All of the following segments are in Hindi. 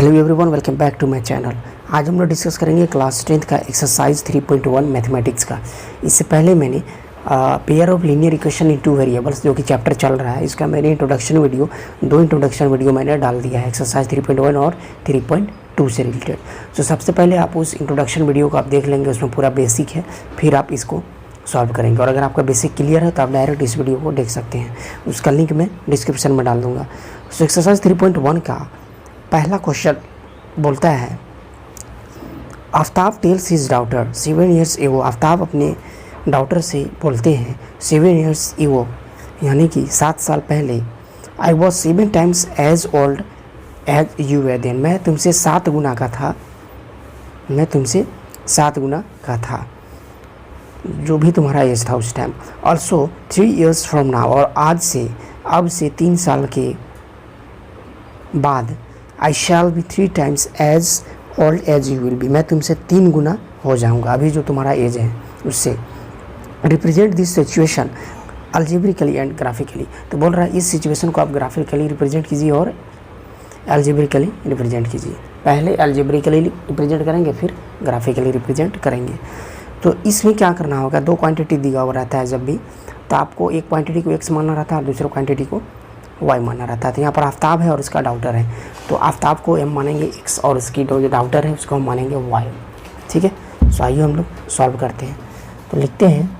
Hello everyone, welcome back to my channel. आज हम लोग डिस्कस करेंगे क्लास 10th का एक्सरसाइज 3.1 मैथमेटिक्स का। इससे पहले मैंने pair of linear equation in two variables जो कि चैप्टर चल रहा है, इसका मैंने दो इंट्रोडक्शन वीडियो मैंने डाल दिया है एक्सरसाइज 3.1 और 3.2 से रिलेटेड। तो सबसे पहले आप उस इंट्रोडक्शन वीडियो को आप देख लेंगे, उसमें पूरा बेसिक है, फिर आप इसको सॉल्व करेंगे। और अगर आपका बेसिक क्लियर है तो आप डायरेक्ट इस वीडियो को देख सकते हैं, उसका लिंक मैं डिस्क्रिप्शन में डाल दूँगा। सो एक्सरसाइज 3.1 का पहला क्वेश्चन बोलता है, Aftab tales his daughter 7 years एगो। आफ्ताब अपने डाउटर से बोलते हैं 7 years एगो, यानी कि 7 साल पहले, I was 7 times age old as you were then. मैं तुमसे 7 गुना का था, मैं तुमसे 7 गुना का था, जो भी तुम्हारा एज था उस time. Also 3 years from now, और आज से, अब से 3 साल के बाद, I shall be 3 times age old as you will be. मैं तुमसे 3 गुना हो जाऊंगा, अभी जो तुम्हारा एज है उससे। Represent this situation algebraically and graphically. तो बोल रहा है इस सिचुएशन को आप ग्राफिकली रिप्रेजेंट कीजिए और अलजेब्रिकली रिप्रेजेंट कीजिए। पहले अलजेब्रिकली रिप्रेजेंट करेंगे, फिर ग्राफिकली रिप्रेजेंट करेंगे। तो इसमें क्या करना होगा, 2 क्वांटिटी दिया हुआ रहता है जब भी, तो आपको एक क्वांटिटी को x मानना रहता है और दूसरे क्वांटिटी को y मानना रहता है। तो यहाँ पर आफ्ताब है और इसका डाउटर है, तो आफ्ताब को m मानेंगे x और इसकी जो डाउटर है उसको हम मानेंगे y। ठीक है, सो आइए हम लोग सॉल्व करते हैं। तो लिखते हैं,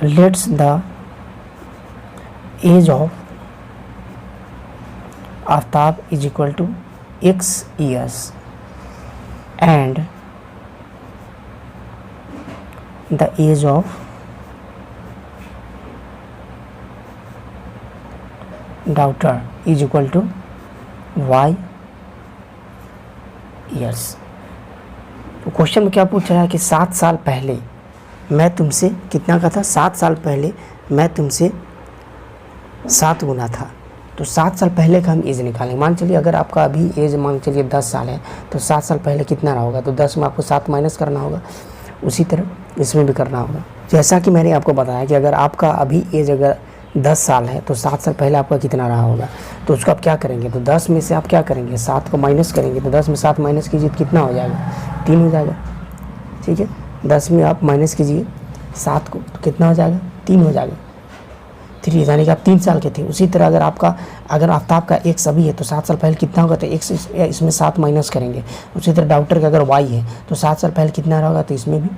let's the age of Aftab is equal to x years and the age of daughter is equal to y years। तो क्वेश्चन में क्या पूछ रहा है कि 7 साल पहले मैं तुमसे कितना का था, 7 साल पहले मैं तुमसे 7 गुना था। तो 7 साल पहले का हम एज निकालेंगे। मान चलिए अगर आपका अभी एज मान चलिए 10 साल है, तो 7 साल पहले कितना रहा होगा, तो 10 में आपको 7 माइनस करना होगा। उसी तरह इसमें भी करना होगा। जैसा कि मैंने आपको बताया कि अगर आपका अभी एज अगर 10 साल है, तो 7 साल पहले आपका कितना रहा होगा, तो उसको आप क्या करेंगे, तो 10 में से आप क्या करेंगे, 7 को माइनस करेंगे। तो 10 में 7 माइनस कीजिए तो कितना हो जाएगा, 3 हो जाएगा। ठीक है, 10 में आप माइनस कीजिए 7 को, तो कितना हो जाएगा, 3 हो जाएगा। 3, यानी कि आप 3 साल के थे। उसी तरह अगर आफ्ताब का x अभी है, तो 7 साल पहले कितना होगा, तो x इसमें 7 माइनस करेंगे। उसी तरह डाउटर का अगर y है, तो 7 साल पहले कितना रहा होगा, तो इसमें भी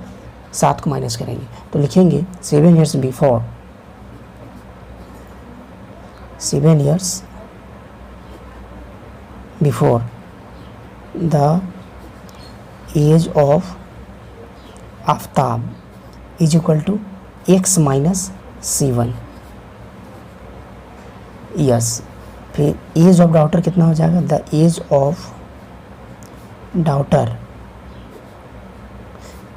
7 को माइनस करेंगे। तो लिखेंगे 7 years before, 7 years before the age of Aftab is equal to x minus 7 years. फिर एज ऑफ डाउटर कितना हो जाएगा, the age of daughter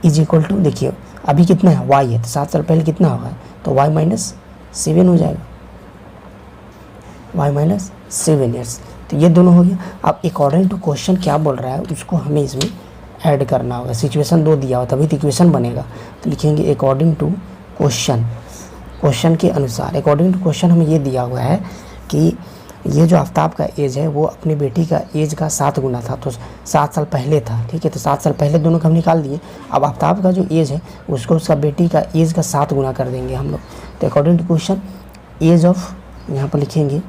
is equal to, देखिए अभी कितना है, y है, तो 7 साल पहले कितना होगा, तो y माइनस 7 हो जाएगा, y माइनस 7 years। तो ये दोनों हो गया। अब अकॉर्डिंग टू क्वेश्चन क्या बोल रहा है उसको हमें इसमें ऐड करना होगा। सिचुएशन 2 दिया हो तभी तो इक्वेशन बनेगा। तो लिखेंगे अकॉर्डिंग टू क्वेश्चन, क्वेश्चन के अनुसार। अकॉर्डिंग टू क्वेश्चन हमें ये दिया हुआ है कि ये जो आफ्ताब का एज है वो अपनी बेटी का एज का 7 गुना था, तो 7 साल पहले था। ठीक है, तो 7 साल पहले दोनों को हम निकाल दिए। अब आफ्ताब का जो एज है उसको उसका बेटी का एज का 7 गुना कर देंगे हम लोग। तो according to question age of, यहाँ पर लिखेंगे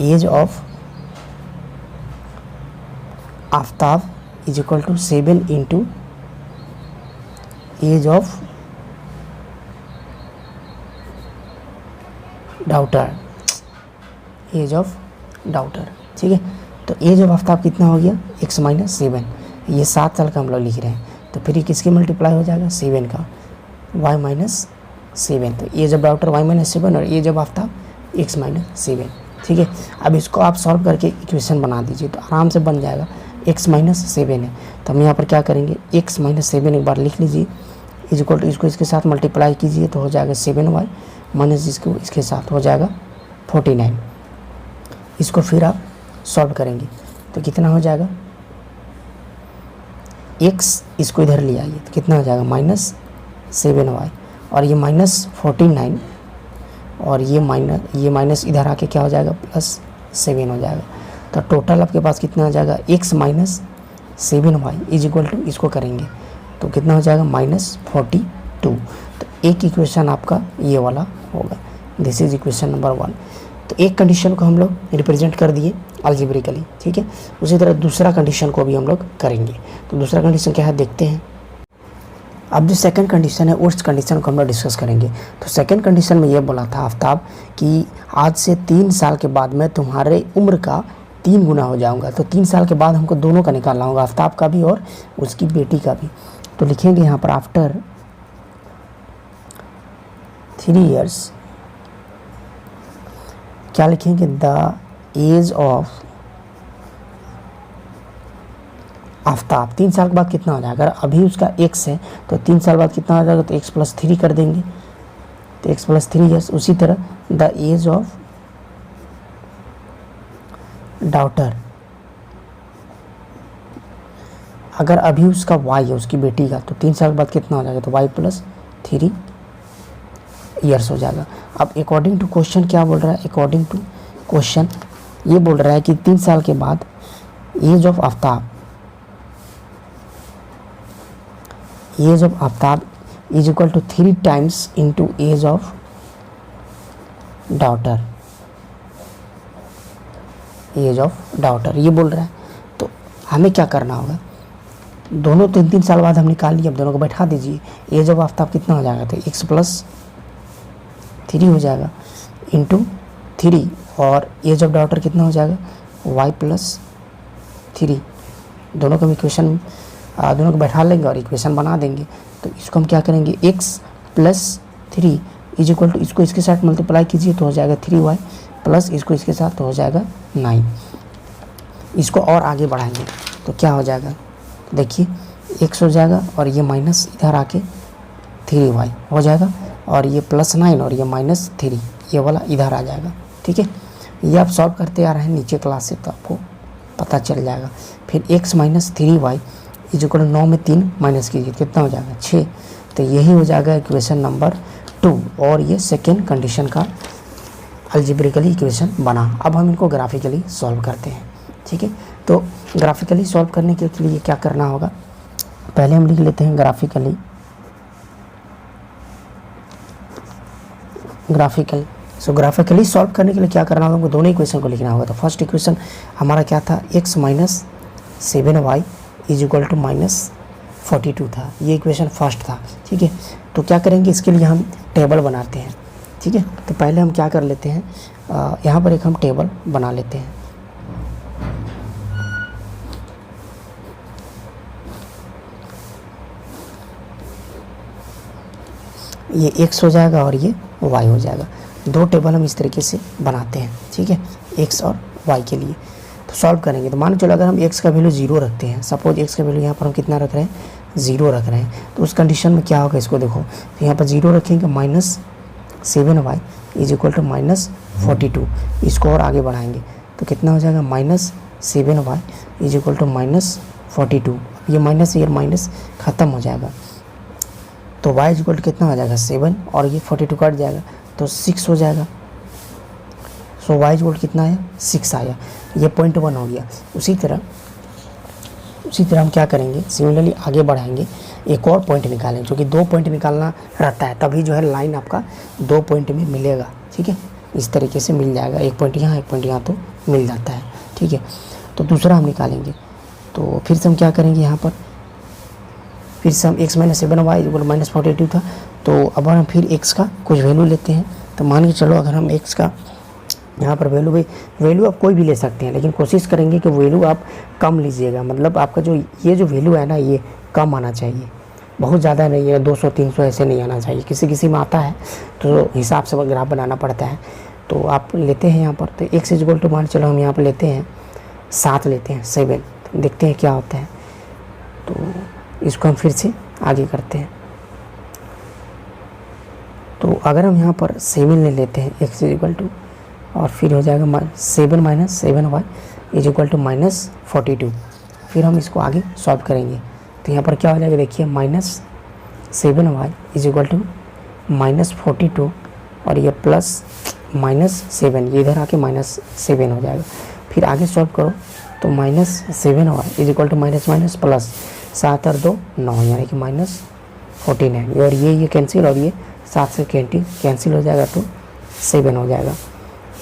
age of Aftab is equal to 7 into age of daughter, age of daughter. ठीक है, तो एज ऑफ आफ्ताब कितना हो गया, x माइनस 7। ये 7 साल का हम लोग लिख रहे हैं, तो फिर ये किसके मल्टीप्लाई हो जाएगा, 7 का, y माइनस 7। तो age of daughter y minus 7 और age of Aftab x minus 7। ठीक है, अब इसको आप सॉल्व करके इक्वेशन बना दीजिए तो आराम से बन जाएगा। x माइनस 7 है, तो हम यहाँ पर क्या करेंगे, x माइनस 7 एक बार लिख लीजिए, इज इक्वल टू इसको इसके साथ मल्टीप्लाई कीजिए तो हो जाएगा 7y माइनस इसको इसके साथ हो जाएगा 49। इसको फिर आप सॉल्व करेंगे तो कितना हो जाएगा, x इसको इधर ले आइए तो कितना हो जाएगा -7y और ये -49 और ये माइनस इधर आके क्या हो जाएगा +7 हो जाएगा। तो टोटल आपके पास कितना आ जाएगा x minus 7y is equal to, इसको करेंगे तो कितना हो जाएगा -42। तो एक इक्वेशन आपका ये वाला होगा, दिस इज इक्वेशन नंबर 1। तो एक कंडीशन को हम लोग रिप्रेजेंट कर दिए अलजेब्रिकली, ठीक है। उसी तरह दूसरा कंडीशन को भी हम लोग करेंगे। तो दूसरा कंडीशन क्या है देखते हैं। अब जो सेकंड कंडीशन है उस कंडीशन को हम लोग डिस्कस करेंगे। तो सेकंड कंडीशन में ये बोला था आफ्ताब कि आज से 3 साल के बाद मैं तुम्हारे उम्र का 3 गुना हो जाऊंगा। तो 3 साल के बाद हमको दोनों का निकालना होगा, आफ्ताब का भी और उसकी बेटी का भी। तो लिखेंगे यहाँ पर आफ्टर 3 years क्या लिखेंगे, द एज ऑफ आफ्ताब। 3 साल के बाद कितना हो जाएगा, अगर अभी उसका x है तो 3 साल बाद कितना हो जाएगा, तो x + 3 कर देंगे, तो x + 3 years। उसी तरह द एज ऑफ डॉटर, अगर अभी उसका y है उसकी बेटी का, तो 3 साल के बाद कितना हो जाएगा, तो y + 3 years हो जाएगा। अब अकॉर्डिंग टू क्वेश्चन क्या बोल रहा है, अकॉर्डिंग टू क्वेश्चन ये बोल रहा है कि 3 साल के बाद age of Aftab is equal to 3 times into age of daughter, ये बोल रहा है। तो हमें क्या करना होगा, दोनों 3 साल बाद हम निकाल लिए, अब दोनों को बैठा दीजिए। एज ऑफ आफ्ताब कितना हो जाएगा, तो x + 3 हो जाएगा इंटू 3, और एज ऑफ डॉटर कितना हो जाएगा, y + 3। दोनों को इक्वेशन दोनों को बैठा लेंगे और इक्वेशन बना देंगे। तो इसको हम क्या करेंगे, x + 3 इज इक्वल टू, इसको इसके साथ मल्टीप्लाई कीजिए तो हो जाएगा 3y प्लस इसको इसके साथ तो हो जाएगा 9। इसको और आगे बढ़ाएंगे तो क्या हो जाएगा, देखिए x हो जाएगा और ये माइनस इधर आके 3y हो जाएगा, और ये +9 और ये -3 ये वाला इधर आ जाएगा, ठीक है। ये आप सॉल्व करते आ रहे हैं नीचे क्लास से तो आपको पता चल जाएगा। फिर x - 3y इज इक्वल 9 में 3 माइनस कीजिए कितना हो जाएगा 6। तो यही हो जाएगा इक्वेशन नंबर 2, और ये सेकेंड कंडीशन का अलजेब्रिकली इक्वेशन बना। अब हम इनको ग्राफिकली सॉल्व करते हैं, ठीक है। तो ग्राफिकली सॉल्व करने के लिए क्या करना होगा, पहले हम लिख लेते हैं ग्राफिकली सॉल्व करने के लिए क्या करना होगा, हमको दोनों इक्वेशन को लिखना होगा। तो फर्स्ट इक्वेशन हमारा क्या था, x - 7y is equal to -42 था, ये इक्वेशन फर्स्ट था, ठीक है। तो क्या करेंगे, इसके लिए हम टेबल बनाते हैं, ठीक है। तो पहले हम क्या कर लेते हैं, यहाँ पर एक हम टेबल बना लेते हैं। ये x हो जाएगा और ये y हो जाएगा, 2 टेबल हम इस तरीके से बनाते हैं, ठीक है, x और y के लिए। तो सॉल्व करेंगे तो मान के चलो अगर हम x का वैल्यू 0 रखते हैं, सपोज x का वैल्यू यहाँ पर हम कितना रख रहे हैं, 0 रख रहे हैं, तो उस कंडीशन में क्या होगा, इसको देखो। तो यहाँ पर 0 रखेंगे, -7y इज इक्वल टू -42, इसको और आगे बढ़ाएंगे तो कितना हो जाएगा, -7y इज इक्वल टू -42। ये माइनस ये माइनस ख़त्म हो जाएगा, तो y इज इक्वल टू कितना हो जाएगा 7, और ये 42 कट जाएगा तो 6 हो जाएगा। सो y इज इक्वल टू कितना आया, 6 आया, ये 0.1 हो गया। उसी तरह हम क्या करेंगे, सिमिलरली आगे बढ़ाएंगे, एक और पॉइंट निकालें, जो कि 2 पॉइंट निकालना रहता है, तभी जो है लाइन आपका 2 पॉइंट में मिलेगा, ठीक है। इस तरीके से मिल जाएगा, 1 पॉइंट यहाँ 1 पॉइंट यहाँ तो मिल जाता है, ठीक है। तो दूसरा हम निकालेंगे, तो फिर से हम क्या करेंगे, यहाँ पर फिर से हम x - 7y इक्वल -42 था। तो अब हम फिर x का कुछ वैल्यू लेते हैं। तो मान के चलो अगर हम x का यहाँ पर वैल्यू आप कोई भी ले सकते हैं, लेकिन कोशिश करेंगे कि वैल्यू आप कम लीजिएगा, मतलब आपका जो ये जो वैल्यू है ना, ये कम आना चाहिए, बहुत ज़्यादा नहीं है, 200-300 ऐसे नहीं आना चाहिए। किसी में आता है तो हिसाब से ग्राफ बनाना पड़ता है। तो आप लेते हैं यहाँ पर, तो x इज इक्वल टू मान चलो हम यहाँ पर लेते हैं 7 लेते हैं 7, तो देखते हैं क्या होता है। तो इसको हम फिर से आगे करते हैं। तो अगर हम यहाँ पर 7 ले लेते हैं x इज इक्वल टू, और फिर हो जाएगा 7 - 7y इज इक्वल टू -42। फिर हम इसको आगे सॉल्व करेंगे तो यहाँ पर क्या हो जाएगा, देखिए -7y इज इक्वल टू -42 और ये +-7, ये इधर आके -7 हो जाएगा। फिर आगे सॉल्व करो तो -7 और is equal to minus minus plus 7 और 2 9, यानी कि -49 और ये कैंसिल और ये 7 से कैंसिल हो जाएगा तो 7 हो जाएगा।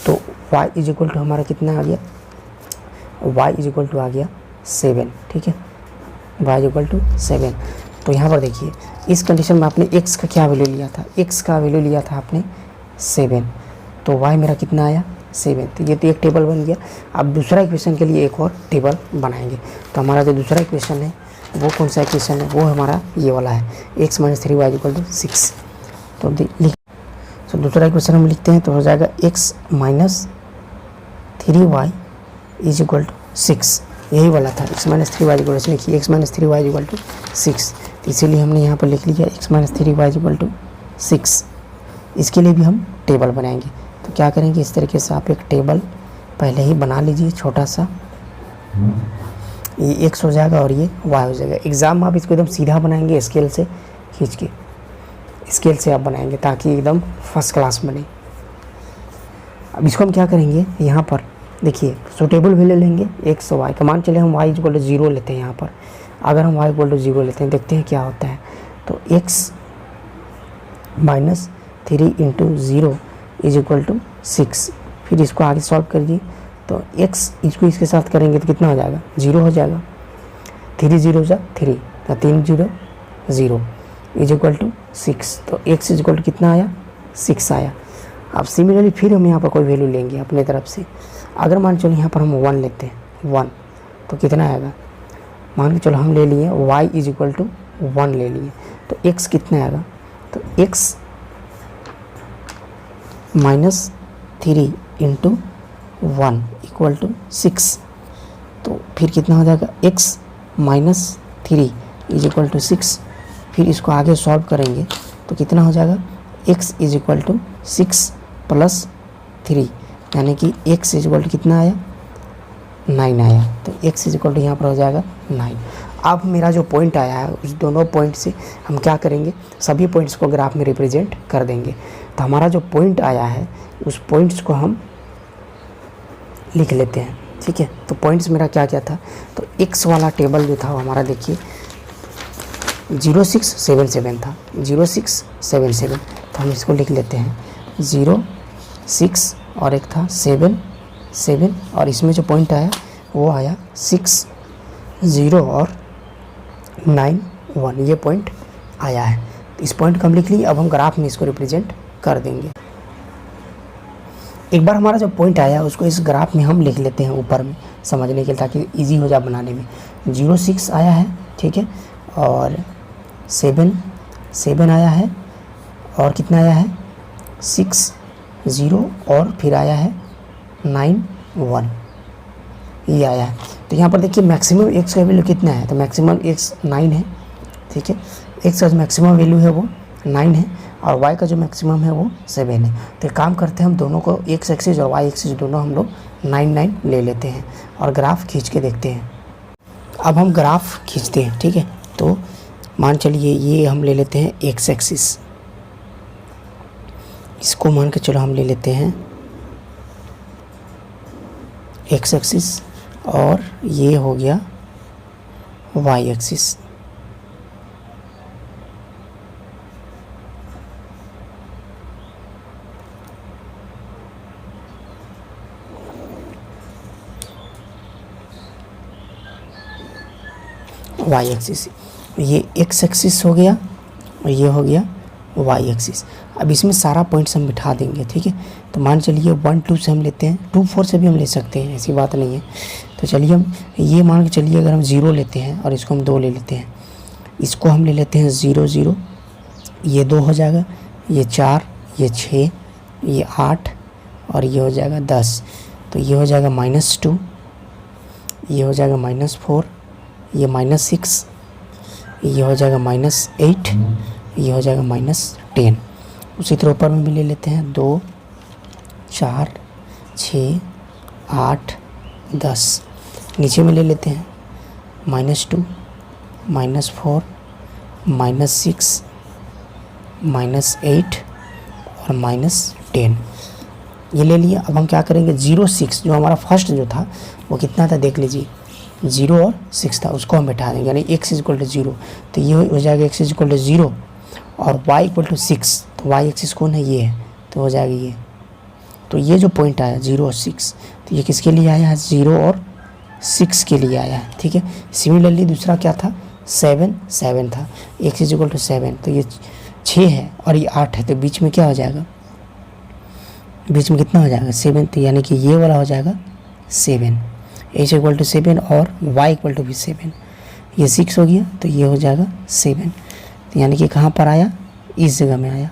तो y इज इक्वल टू हमारा कितना आ गया, y इज इक्वल टू आ गया 7, ठीक है, y इज इक्वल टू 7। तो यहाँ पर देखिए इस कंडीशन में आपने x का क्या वैल्यू लिया था, x का वैल्यू लिया था आपने 7, तो y मेरा कितना आया 7। तो ये तो एक टेबल बन गया। अब दूसरा इक्वेशन के लिए एक और टेबल बनाएंगे। तो हमारा जो दूसरा इक्वेशन है वो कौन सा इक्वेशन है, वो हमारा ये वाला है, x - 3y इक्वल टू 6। तो दूसरा इक्वेशन हम लिखते हैं तो हो जाएगा x - 3y is equal to 6, यही वाला था, x - 3y इक्वल टू, लिखिए x - 3y इक्वल टू 6। तो इसीलिए हमने यहाँ पर लिख लिया x - 3y इक्वल टू 6। इसके लिए भी हम टेबल बनाएंगे। तो क्या करेंगे, इस तरीके से आप एक टेबल पहले ही बना लीजिए छोटा सा, ये x हो जाएगा और ये y हो जाएगा। एग्ज़ाम में आप इसको एकदम सीधा बनाएंगे, स्केल से खींच के, स्केल से आप बनाएंगे ताकि एकदम फर्स्ट क्लास बने। अब इसको हम क्या करेंगे, यहाँ पर देखिए सूटेबल वैल्यू लेंगे x और y का, मान चले हम y इक्वल टू 0 लेते हैं। यहाँ पर अगर हम y इक्वल टू 0 लेते हैं, देखते हैं क्या होता है। तो x - 3 into 0 is equal to 6। फिर इसको आगे सॉल्व करिए तो x इसको इसके साथ करेंगे तो कितना हो जाएगा, 0 हो जाएगा। 3 0 जा 3, 3 0 0 इज इक्वल टू 6। तो x इज इक्वल टू कितना आया, 6 आया। अब सिमिलरली फिर हम यहाँ पर कोई वैल्यू लेंगे अपने तरफ से। अगर मान चलो यहाँ पर हम 1 लेते हैं, 1 तो कितना आएगा, मान के चलो हम ले लिए y इज इक्वल टू 1 ले लिए, तो x कितना आएगा, तो x - 3 इंटू 1 इक्वल टू 6। तो फिर कितना हो जाएगा, x - 3 इज इक्वल टू 6। फिर इसको आगे सॉल्व करेंगे तो कितना हो जाएगा, x इज इक्वल टू 6 + 3, यानी कि x इज इक्वल टू कितना आया, 9 आया। तो x इज इक्वल टू यहाँ पर हो जाएगा 9। अब मेरा जो पॉइंट आया है उस दोनों पॉइंट से हम क्या करेंगे, सभी पॉइंट्स को ग्राफ में रिप्रेजेंट कर देंगे। तो हमारा जो पॉइंट आया है उस पॉइंट्स को हम लिख लेते हैं, ठीक है। तो पॉइंट्स मेरा क्या क्या था, तो x वाला टेबल जो था वो हमारा देखिए 0677 था, 0677। तो हम इसको लिख लेते हैं 06 और एक था 7 और इसमें जो पॉइंट आया वो आया 6 0 और 9 1, ये पॉइंट आया है। तो इस पॉइंट को हम लिख लिए। अब हम ग्राफ में इसको रिप्रेजेंट कर देंगे। एक बार हमारा जो पॉइंट आया उसको इस ग्राफ में हम लिख लेते हैं ऊपर में समझने के लिए, ताकि इजी हो जाए बनाने में। 06 आया है, ठीक है, और 7 आया है, और कितना आया है 6 0 और फिर आया है 9 1, ये आया है। तो यहाँ पर देखिए मैक्सिमम x का वैल्यू कितना है, तो मैक्सिमम x 9 है, ठीक है। x का जो मैक्सिमम वैल्यू है वो 9 है और y का जो मैक्सिमम है वो 7 है। तो एक काम करते हैं, हम दोनों को x एक्सिस और y एक्सिस दोनों हम लोग 9 ले लेते हैं और ग्राफ खींच के देखते हैं। अब हम ग्राफ खींचते हैं, ठीक है। तो मान चलिए ये हम ले लेते हैं x एक्सिस, इसको मान के चलो हम ले लेते हैं x एक्सिस, और ये हो गया y एक्सिस। y एक्सिस, ये x एक्सिस हो गया और ये हो गया y एक्सिस। अब इसमें सारा पॉइंट्स हम बिठा देंगे, ठीक है। तो मान चलिए 1 2 से हम लेते हैं, 2 4 से भी हम ले सकते हैं, ऐसी बात नहीं है। तो चलिए हम ये मान के चलिए अगर हम 0 लेते हैं और इसको हम 2 ले लेते हैं, इसको हम ले लेते हैं 0 0, ये 2 हो जाएगा, ये 4, ये 6, ये 8 और ये हो जाएगा 10। तो ये हो जाएगा -2, ये हो जाएगा -4, ये -6, ये हो जाएगा -8, ये हो जाएगा -10। उसी तरह ऊपर में भी ले लेते हैं 2 4 6 8 10, नीचे में ले लेते हैं -2 -4 -6 -8 और -10 ये ले लिया। अब हम क्या करेंगे, 0 6 जो हमारा फर्स्ट जो था वो कितना था देख लीजिए, 0 और 6 था, उसको हम बैठा देंगे, यानी x = 0, तो ये हो जाएगा x = 0 और y = 6, तो y एक्सिस कौन है, ये है, तो हो जाएगा ये। तो ये जो पॉइंट आया 0 और 6, तो ये किसके लिए आया है, 0 और 6 के लिए आया है, ठीक है। सिमिलरली दूसरा क्या था, 7 था, x = 7, तो ये 6 है और ये 8 है, तो बीच में क्या हो जाएगा, बीच में कितना हो जाएगा 7, तो यानी कि ये वाला हो जाएगा 7, h = 7 और y = भी 7, ये 6 हो गया, तो ये हो जाएगा 7, तो यानी कि कहाँ पर आया, इस जगह में आया,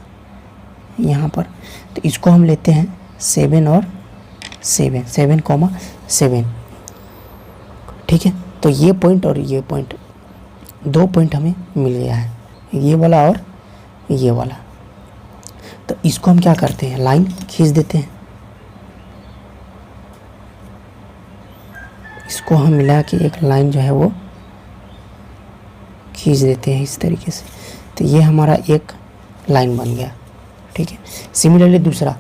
यहाँ पर। तो इसको हम लेते हैं 7 और 7, ठीक है। तो ये पॉइंट और ये पॉइंट, 2 पॉइंट हमें मिल गया है, ये वाला और ये वाला। तो इसको हम क्या करते हैं, लाइन खींच देते हैं, इसको हम मिला के एक लाइन जो है वो खींच देते हैं इस तरीके से, तो ये हमारा एक लाइन बन गया, ठीक है। सिमिलरली दूसरा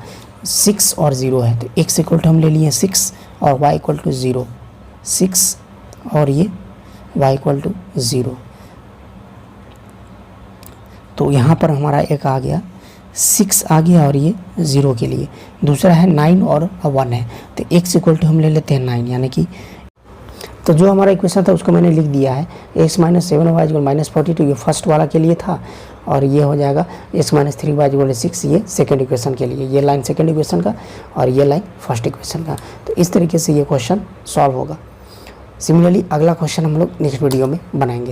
6 और 0 है, तो x = हम ले लिए 6 और y = 0, 6 और ये y = 0, तो यहाँ पर हमारा एक आ गया, 6 आ गया और ये 0 के लिए। दूसरा है 9 और 1 है, तो x = हम ले लेते हैं 9, यानी कि तो जो हमारा इक्वेशन था उसको मैंने लिख दिया है, x - 7 y = -42, ये फर्स्ट वाला के लिए था, और ये हो जाएगा x - 3 y = 6, ये सेकंड इक्वेशन के लिए, ये लाइन सेकंड इक्वेशन का और ये लाइन फर्स्ट इक्वेशन का। तो इस तरीके से ये क्वेश्चन सॉल्व होगा। सिमिलरली अगला क्वेश्चन हम लोग नेक्स्ट वीडियो में बनाएंगे।